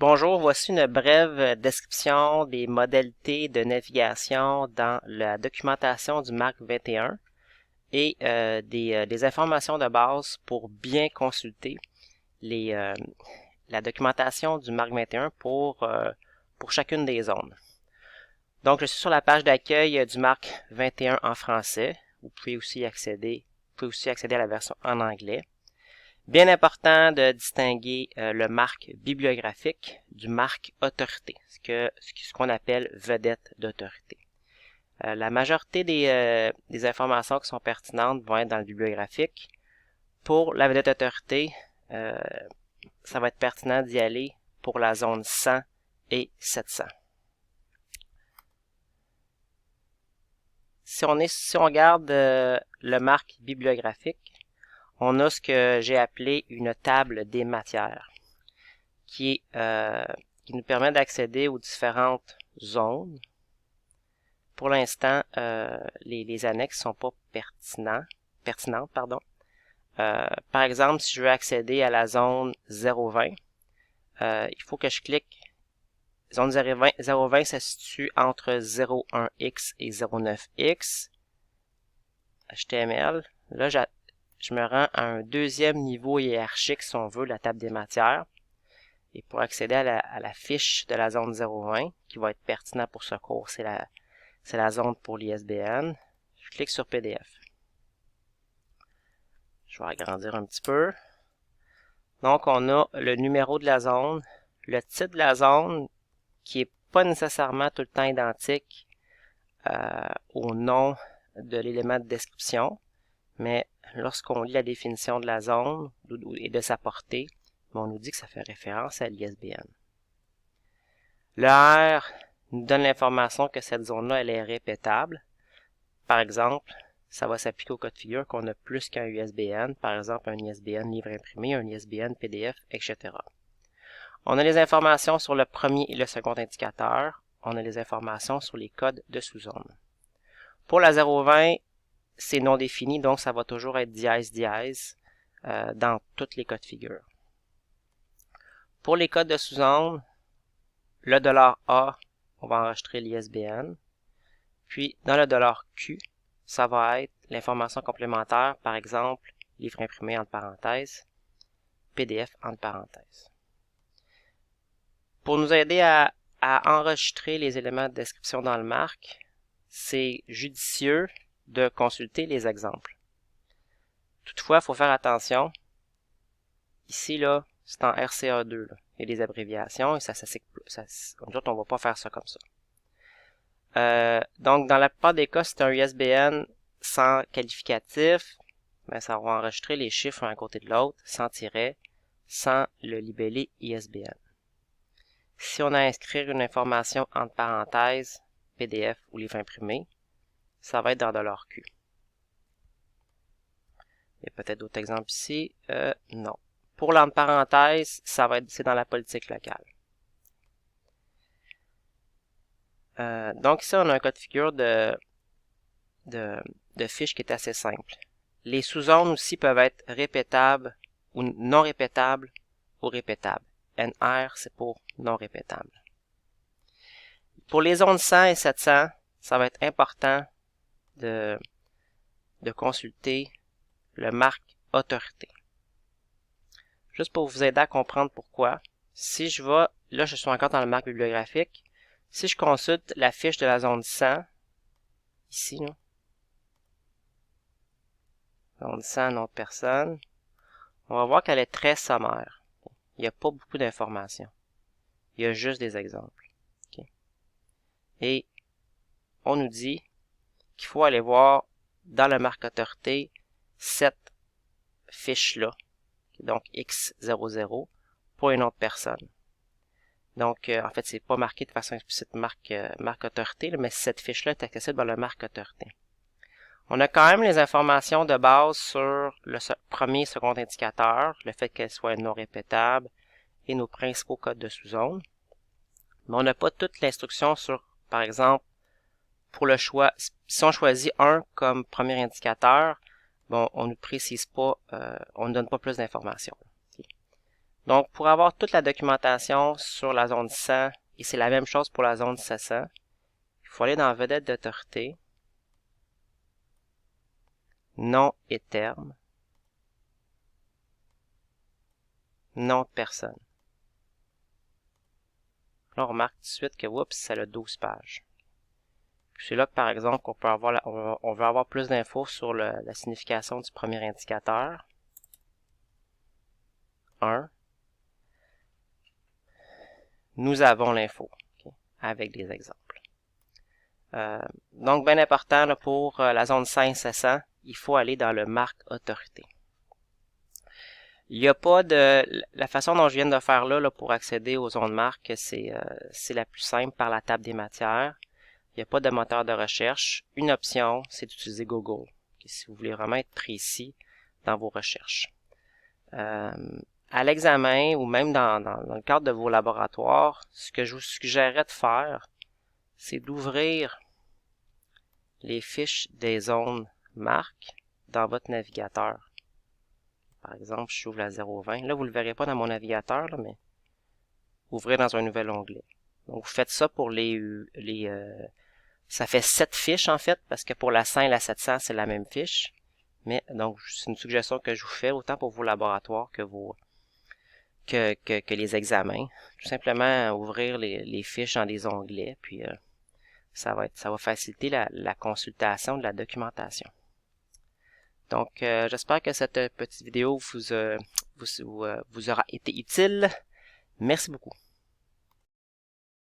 Bonjour, voici une brève description des modalités de navigation dans la documentation du MARC 21 et des informations de base pour bien consulter la documentation du MARC 21 pour chacune des zones. Donc, je suis sur la page d'accueil du MARC 21 en français. Vous pouvez aussi accéder à la version en anglais. Bien important de distinguer le marque bibliographique du marque autorité, ce qu'on appelle vedette d'autorité. La majorité des informations qui sont pertinentes vont être dans le bibliographique. Pour la vedette d'autorité, ça va être pertinent d'y aller pour la zone 100 et 700. Si on regarde le marque bibliographique, on a ce que j'ai appelé une table des matières, qui nous permet d'accéder aux différentes zones. Pour l'instant, les annexes ne sont pas pertinentes. Par exemple, si je veux accéder à la zone 020, il faut que je clique. Zone 020, ça se situe entre 01X et 09X. HTML. Là, je me rends à un deuxième niveau hiérarchique, si on veut, la table des matières. Et pour accéder à la fiche de la zone 020, qui va être pertinent pour ce cours, c'est la zone pour l'ISBN. Je clique sur PDF. Je vais agrandir un petit peu. Donc, on a le numéro de la zone, le titre de la zone, qui n'est pas nécessairement tout le temps identique au nom de l'élément de description, mais lorsqu'on lit la définition de la zone et de sa portée, on nous dit que ça fait référence à l'ISBN. Le R nous donne l'information que cette zone-là, elle est répétable. Par exemple, ça va s'appliquer au cas de figure qu'on a plus qu'un ISBN, par exemple un ISBN livre imprimé, un ISBN PDF, etc. On a les informations sur le premier et le second indicateur. On a les informations sur les codes de sous-zone. Pour la 020, c'est non défini, donc ça va toujours être dièse dans tous les cas de figure. Pour les codes de sous-zone, le $A, on va enregistrer l'ISBN. Puis, dans le $Q, ça va être l'information complémentaire, par exemple, livre imprimé entre parenthèses, PDF entre parenthèses. Pour nous aider à enregistrer les éléments de description dans le MARC, c'est judicieux de consulter les exemples. Toutefois, il faut faire attention. Ici, là, c'est en RCA2. Là. Il y a des abréviations et nous autres, on ne va pas faire ça comme ça. Donc, dans la plupart des cas, c'est un ISBN sans qualificatif. Ben, ça va enregistrer les chiffres un à côté de l'autre, sans tiret, sans le libellé ISBN. Si on a à inscrire une information entre parenthèses, PDF ou livre imprimé, ça va être dans $Q. Il y a peut-être d'autres exemples ici. Non. Pour l'entre parenthèses, c'est dans la politique locale. Donc ici, on a un cas de figure de fiche qui est assez simple. Les sous-zones aussi peuvent être répétables ou non répétables ou répétables. NR, c'est pour non répétable. Pour les zones 100 et 700, ça va être important de consulter le marque autorité. Juste pour vous aider à comprendre pourquoi, si je vais, là je suis encore dans le marque bibliographique, si je consulte la fiche de la zone 100, ici, là, zone 100, nom de personne, on va voir qu'elle est très sommaire. Il n'y a pas beaucoup d'informations. Il y a juste des exemples. Okay. Et on nous dit qu'il faut aller voir dans le marque autorité cette fiche-là, donc X00, pour une autre personne. Donc, en fait, c'est pas marqué de façon explicite marque autorité, mais cette fiche-là est accessible dans le marque autorité. On a quand même les informations de base sur le premier et second indicateur, le fait qu'elle soit non répétable et nos principaux codes de sous-zone. Mais on n'a pas toute l'instruction sur, par exemple, pour le choix, si on choisit 1 comme premier indicateur, bon, on ne précise pas, on ne donne pas plus d'informations. Donc, pour avoir toute la documentation sur la zone 100, et c'est la même chose pour la zone 700, il faut aller dans Vedette d'autorité, nom et terme, nom de personne. Là, on remarque tout de suite que, oups, ça a 12 pages. C'est là que, par exemple, qu'on peut avoir on veut avoir plus d'infos sur la signification du premier indicateur. 1. Nous avons l'info, okay, avec des exemples. Donc, bien important là, pour la zone 500, il faut aller dans le marque autorité. Il n'y a pas de... La façon dont je viens de faire là pour accéder aux zones marques, c'est la plus simple par la table des matières. Il n'y a pas de moteur de recherche. Une option, c'est d'utiliser Google, okay, si vous voulez vraiment être précis dans vos recherches. À l'examen ou même dans le cadre de vos laboratoires, ce que je vous suggérerais de faire, c'est d'ouvrir les fiches des zones marques dans votre navigateur. Par exemple, j'ouvre la 020. Là, vous ne le verrez pas dans mon navigateur, là, mais ouvrez dans un nouvel onglet. Donc, vous faites ça pour ça fait 7 fiches, en fait, parce que pour la 100 et la 700, c'est la même fiche. Mais, donc, c'est une suggestion que je vous fais, autant pour vos laboratoires que que les examens. Tout simplement, ouvrir les fiches dans des onglets, puis ça va faciliter la consultation de la documentation. Donc, j'espère que cette petite vidéo vous aura été utile. Merci beaucoup.